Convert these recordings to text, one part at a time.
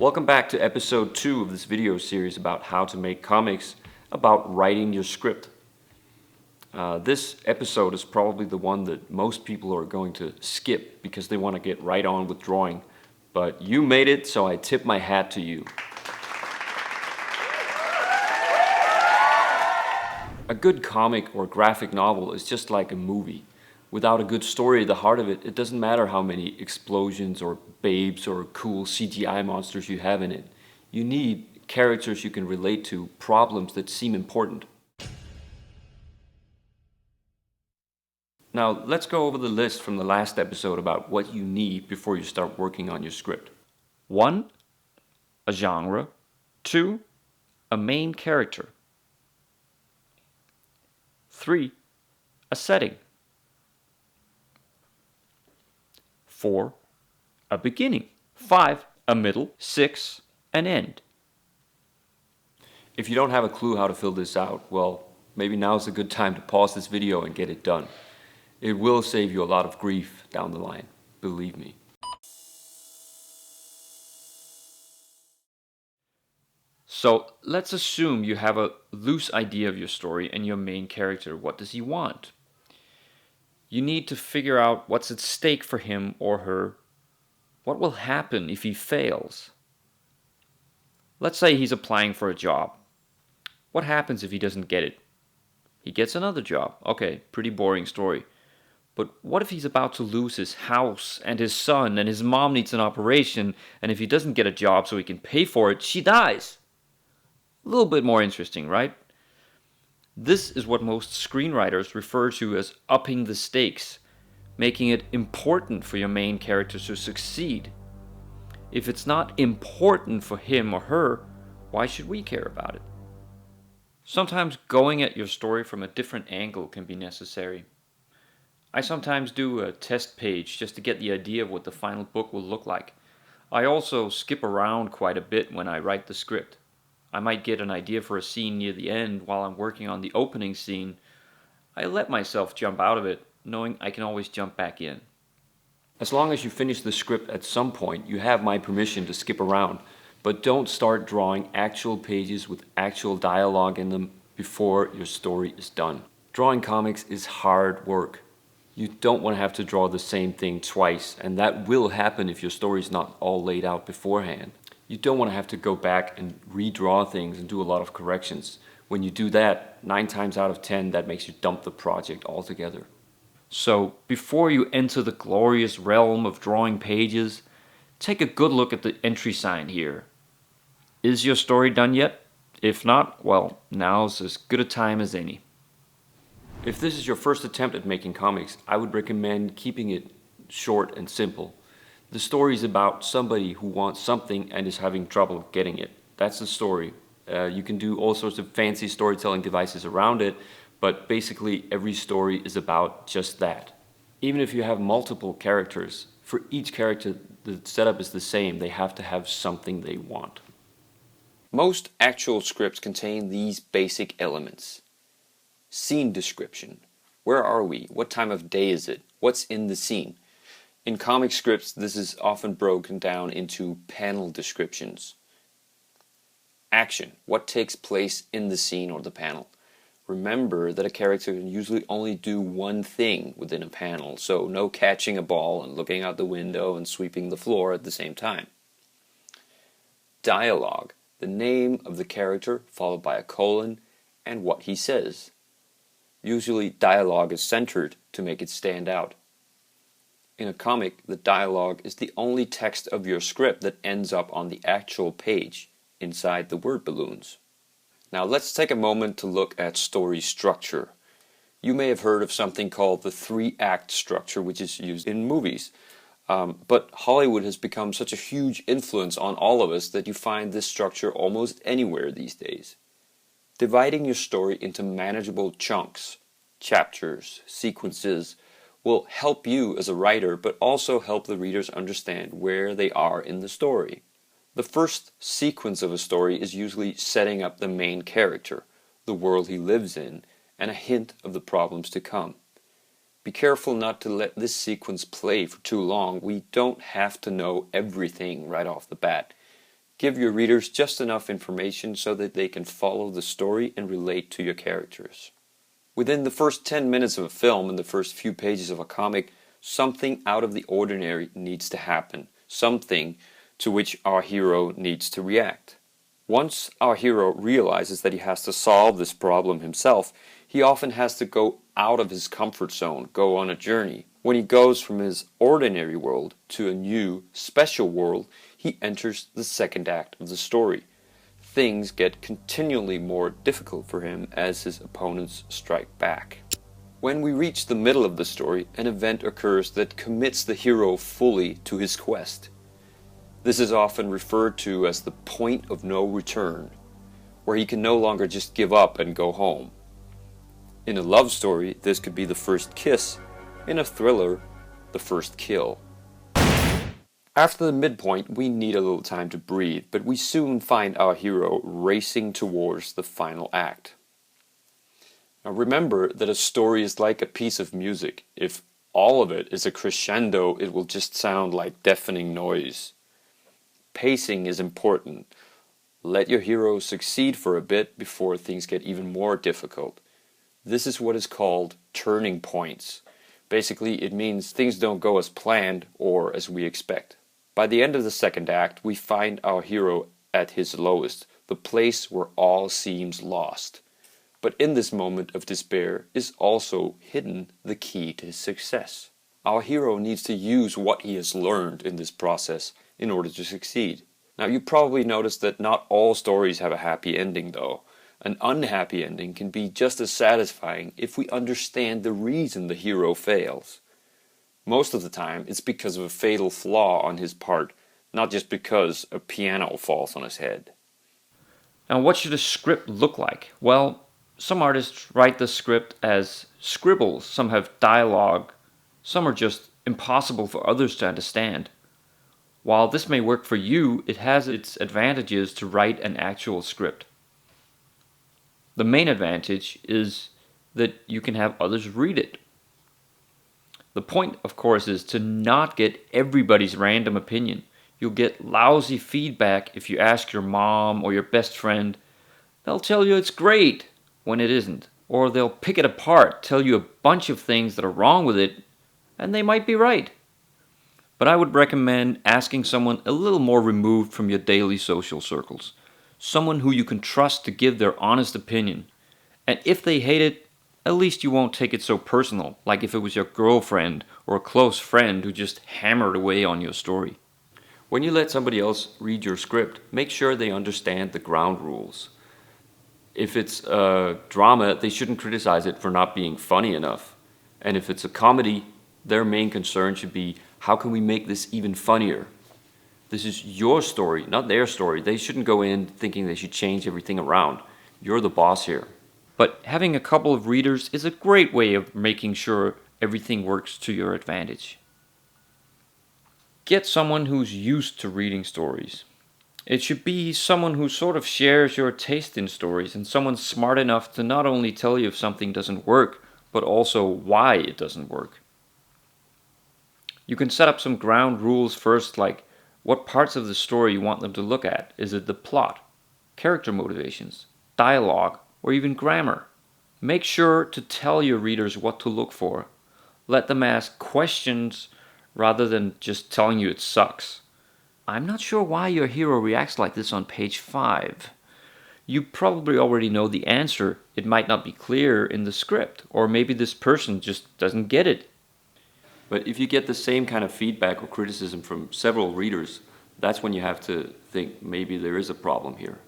Welcome back to episode 2 of this video series about how to make comics about writing your script. This episode is probably the one that most people are going to skip because they want to get right on with drawing. But you made it, so I tip my hat to you. A good comic or graphic novel is just like a movie. Without a good story at the heart of it, it doesn't matter how many explosions or babes or cool CGI monsters you have in it. You need characters you can relate to, problems that seem important. Now, let's go over the list from the last episode about what you need before you start working on your script. 1. A genre. 2. A main character. 3. A setting. 4. A beginning. 5. A middle. 6. An end. If you don't have a clue how to fill this out, well, maybe now's a good time to pause this video and get it done. It will save you a lot of grief down the line, believe me. So let's assume you have a loose idea of your story and your main character. What does he want? You need to figure out what's at stake for him or her. What will happen if he fails? Let's say he's applying for a job. What happens if he doesn't get it? He gets another job. Okay, pretty boring story. But what if he's about to lose his house and his son and his mom needs an operation, and if he doesn't get a job so he can pay for it, she dies? A little bit more interesting, right? This is what most screenwriters refer to as upping the stakes, making it important for your main character to succeed. If it's not important for him or her, why should we care about it? Sometimes going at your story from a different angle can be necessary. I sometimes do a test page just to get the idea of what the final book will look like. I also skip around quite a bit when I write the script. I might get an idea for a scene near the end while I'm working on the opening scene. I let myself jump out of it, knowing I can always jump back in. As long as you finish the script at some point, you have my permission to skip around, but don't start drawing actual pages with actual dialogue in them before your story is done. Drawing comics is hard work. You don't want to have to draw the same thing twice, and that will happen if your story is not all laid out beforehand. You don't want to have to go back and redraw things and do a lot of corrections. When you do that, 9 times out of 10, that makes you dump the project altogether. So, before you enter the glorious realm of drawing pages, take a good look at the entry sign here. Is your story done yet? If not, well, now's as good a time as any. If this is your first attempt at making comics, I would recommend keeping it short and simple. The story is about somebody who wants something and is having trouble getting it. That's the story. You can do all sorts of fancy storytelling devices around it, but basically every story is about just that. Even if you have multiple characters, for each character the setup is the same. They have to have something they want. Most actual scripts contain these basic elements. Scene description. Where are we? What time of day is it? What's in the scene? In comic scripts, this is often broken down into panel descriptions. Action. What takes place in the scene or the panel? Remember that a character can usually only do one thing within a panel, so no catching a ball and looking out the window and sweeping the floor at the same time. Dialogue. The name of the character followed by a colon and what he says. Usually dialogue is centered to make it stand out. In a comic, the dialogue is the only text of your script that ends up on the actual page, inside the word balloons. Now let's take a moment to look at story structure. You may have heard of something called the 3-act structure, which is used in movies. But Hollywood has become such a huge influence on all of us that you find this structure almost anywhere these days. Dividing your story into manageable chunks, chapters, sequences, will help you as a writer, but also help the readers understand where they are in the story. The first sequence of a story is usually setting up the main character, the world he lives in, and a hint of the problems to come. Be careful not to let this sequence play for too long. We don't have to know everything right off the bat. Give your readers just enough information so that they can follow the story and relate to your characters. Within the first 10 minutes of a film and the first few pages of a comic, something out of the ordinary needs to happen, something to which our hero needs to react. Once our hero realizes that he has to solve this problem himself, he often has to go out of his comfort zone, go on a journey. When he goes from his ordinary world to a new, special world, he enters the second act of the story. Things get continually more difficult for him as his opponents strike back. When we reach the middle of the story, an event occurs that commits the hero fully to his quest. This is often referred to as the point of no return, where he can no longer just give up and go home. In a love story, this could be the first kiss. In a thriller, the first kill. After the midpoint, we need a little time to breathe, but we soon find our hero racing towards the final act. Now remember that a story is like a piece of music. If all of it is a crescendo, it will just sound like deafening noise. Pacing is important. Let your hero succeed for a bit before things get even more difficult. This is what is called turning points. Basically, it means things don't go as planned or as we expect. By the end of the second act, we find our hero at his lowest, the place where all seems lost. But in this moment of despair is also hidden the key to his success. Our hero needs to use what he has learned in this process in order to succeed. Now, you probably noticed that not all stories have a happy ending, though. An unhappy ending can be just as satisfying if we understand the reason the hero fails. Most of the time, it's because of a fatal flaw on his part, not just because a piano falls on his head. Now, what should a script look like? Well, some artists write the script as scribbles, some have dialogue, some are just impossible for others to understand. While this may work for you, it has its advantages to write an actual script. The main advantage is that you can have others read it. The point, of course, is to not get everybody's random opinion. You'll get lousy feedback if you ask your mom or your best friend. They'll tell you it's great when it isn't. Or they'll pick it apart, tell you a bunch of things that are wrong with it, and they might be right. But I would recommend asking someone a little more removed from your daily social circles. Someone who you can trust to give their honest opinion. And if they hate it, at least you won't take it so personal, like if it was your girlfriend or a close friend who just hammered away on your story. When you let somebody else read your script, make sure they understand the ground rules. If it's a drama, they shouldn't criticize it for not being funny enough. And if it's a comedy, their main concern should be, how can we make this even funnier? This is your story, not their story. They shouldn't go in thinking they should change everything around. You're the boss here. But having a couple of readers is a great way of making sure everything works to your advantage. Get someone who's used to reading stories. It should be someone who sort of shares your taste in stories and someone smart enough to not only tell you if something doesn't work, but also why it doesn't work. You can set up some ground rules first, like what parts of the story you want them to look at. Is it the plot, character motivations, dialogue, or even grammar? Make sure to tell your readers what to look for. Let them ask questions rather than just telling you it sucks. I'm not sure why your hero reacts like this on page 5. You probably already know the answer. It might not be clear in the script, or maybe this person just doesn't get it. But if you get the same kind of feedback or criticism from several readers, that's when you have to think maybe there is a problem here.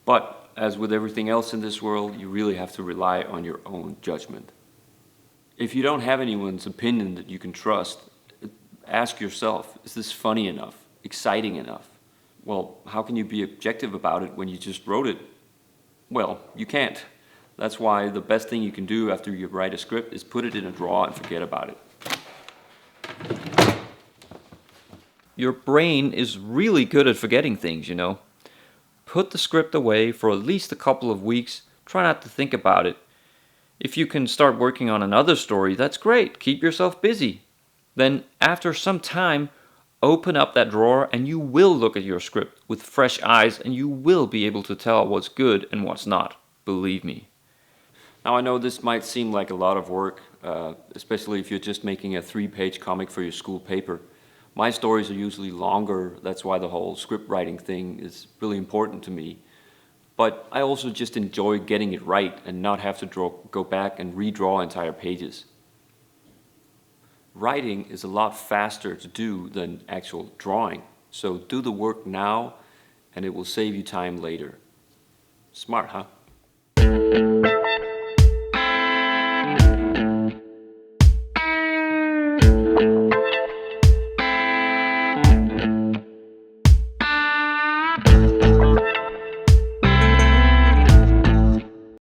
But as with everything else in this world, you really have to rely on your own judgment. If you don't have anyone's opinion that you can trust, ask yourself, is this funny enough, exciting enough? Well, how can you be objective about it when you just wrote it? Well, you can't. That's why the best thing you can do after you write a script is put it in a drawer and forget about it. Your brain is really good at forgetting things, you know. Put the script away for at least a couple of weeks. Try not to think about it. If you can start working on another story, that's great. Keep yourself busy. Then, after some time, Open up that drawer and you will look at your script with fresh eyes and you will be able to tell what's good and what's not. Believe me. Now I know this might seem like a lot of work, especially if you're just making a 3-page comic for your school paper. My stories are usually longer, that's why the whole script writing thing is really important to me. But I also just enjoy getting it right and not have to go back and redraw entire pages. Writing is a lot faster to do than actual drawing, so do the work now and it will save you time later. Smart, huh?